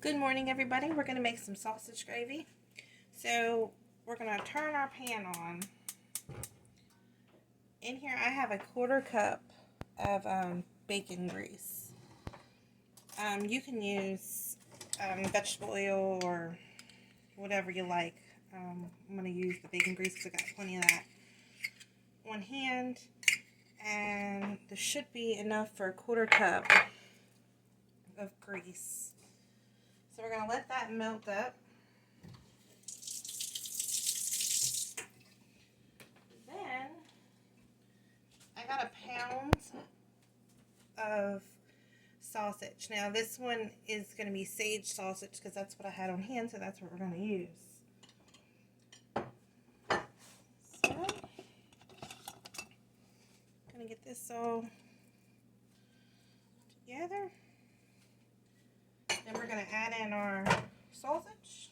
Good morning, everybody. We're going to make some sausage gravy. So we're going to turn our pan on. In here I have a 1/4 cup of bacon grease. You can use vegetable oil or whatever you like. I'm going to use the bacon grease because I got plenty of that on hand. And there should be enough for a 1/4 cup of grease. So we're going to let that melt up. Then I got a pound of sausage. Now this one is going to be sage sausage because that's what I had on hand, so that's what we're going to use. So, going to get this all together. Then we're going to add in our sausage.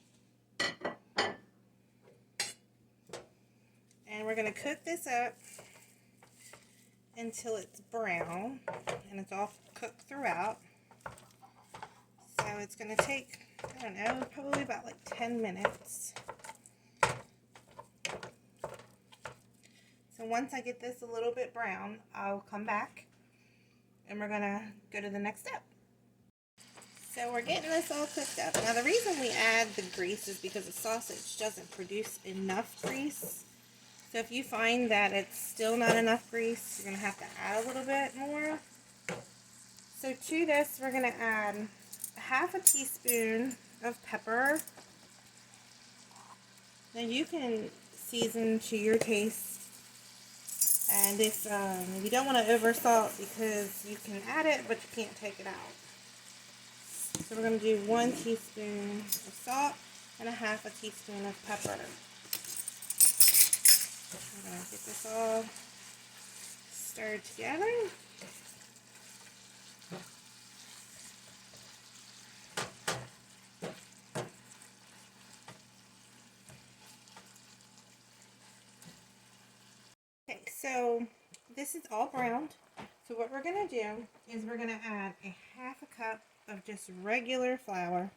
And we're going to cook this up until it's brown and it's all cooked throughout. So it's going to take, I don't know, probably about like 10 minutes. So once I get this a little bit brown, I'll come back and we're going to go to the next step. So we're getting this all cooked up. Now the reason we add the grease is because the sausage doesn't produce enough grease. So if you find that it's still not enough grease, you're going to have to add a little bit more. So to this, we're going to add 1/2 teaspoon of pepper. Now you can season to your taste. And if you don't want to over salt, because you can add it, but you can't take it out. So we're going to do 1 teaspoon of salt and 1/2 teaspoon of pepper. We're going to get this all stirred together. Okay, so this is all browned. So what we're going to do is we're going to add 1/2 cup of just regular flour.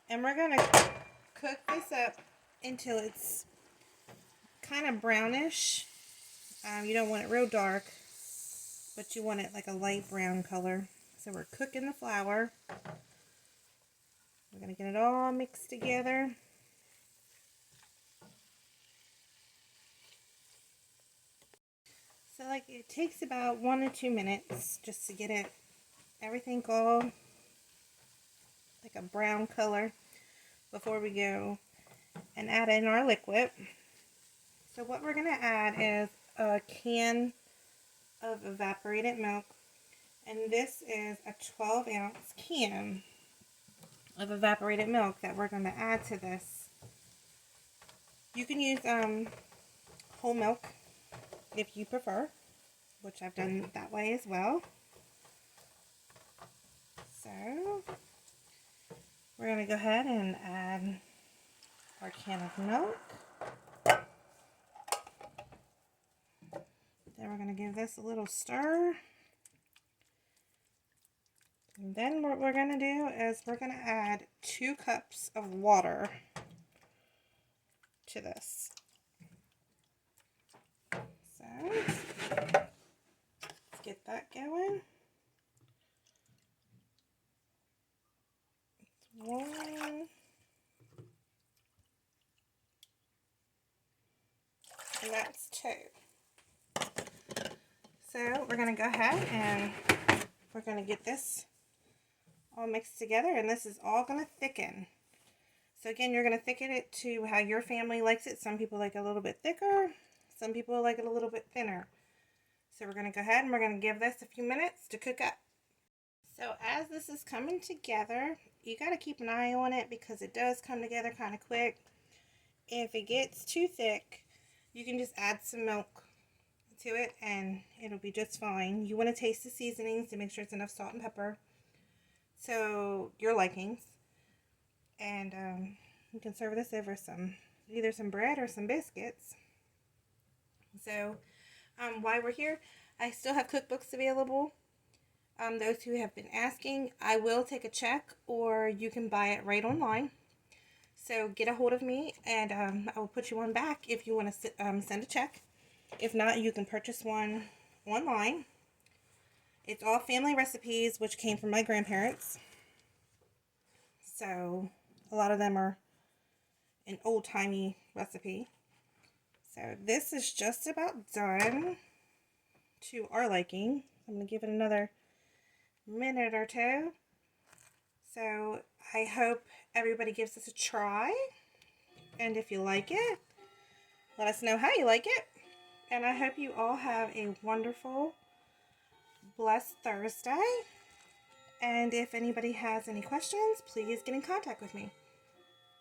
And we're going to cook this up until it's kind of brownish. You don't want it real dark, but you want it like a light brown color. So we're cooking the flour. We're going to get it all mixed together. So like it takes about 1 to 2 minutes just to get it everything all like a brown color before we go and add in our liquid. So what we're going to add is a can of evaporated milk, and this is a 12-ounce can of evaporated milk that we're going to add to this. You can use whole milk if you prefer, which I've done that way as well. So we're going to go ahead and add our can of milk. Then we're going to give this a little stir. And then what we're going to do is we're going to add 2 cups of water to this. So let's get that going. It's 1. And that's 2. So we're going to go ahead and we're going to get this all mixed together, and this is all going to thicken. So again, you're going to thicken it to how your family likes it. Some people like it a little bit thicker. Some people like it a little bit thinner. So we're going to go ahead and we're going to give this a few minutes to cook up. So as this is coming together, you got to keep an eye on it because it does come together kind of quick. If it gets too thick, you can just add some milk to it and it'll be just fine. You want to taste the seasonings to make sure it's enough salt and pepper, so your likings. And you can serve this over either some bread or some biscuits. So while we're here, I still have cookbooks available. Those who have been asking, I will take a check, or you can buy it right online. So get a hold of me, and I will put you on back if you want to send a check. If not, you can purchase one online. It's all family recipes, which came from my grandparents. So a lot of them are an old-timey recipe. So this is just about done to our liking. I'm going to give it another minute or two. So I hope everybody gives this a try. And if you like it, let us know how you like it. And I hope you all have a wonderful, blessed Thursday. And if anybody has any questions, please get in contact with me.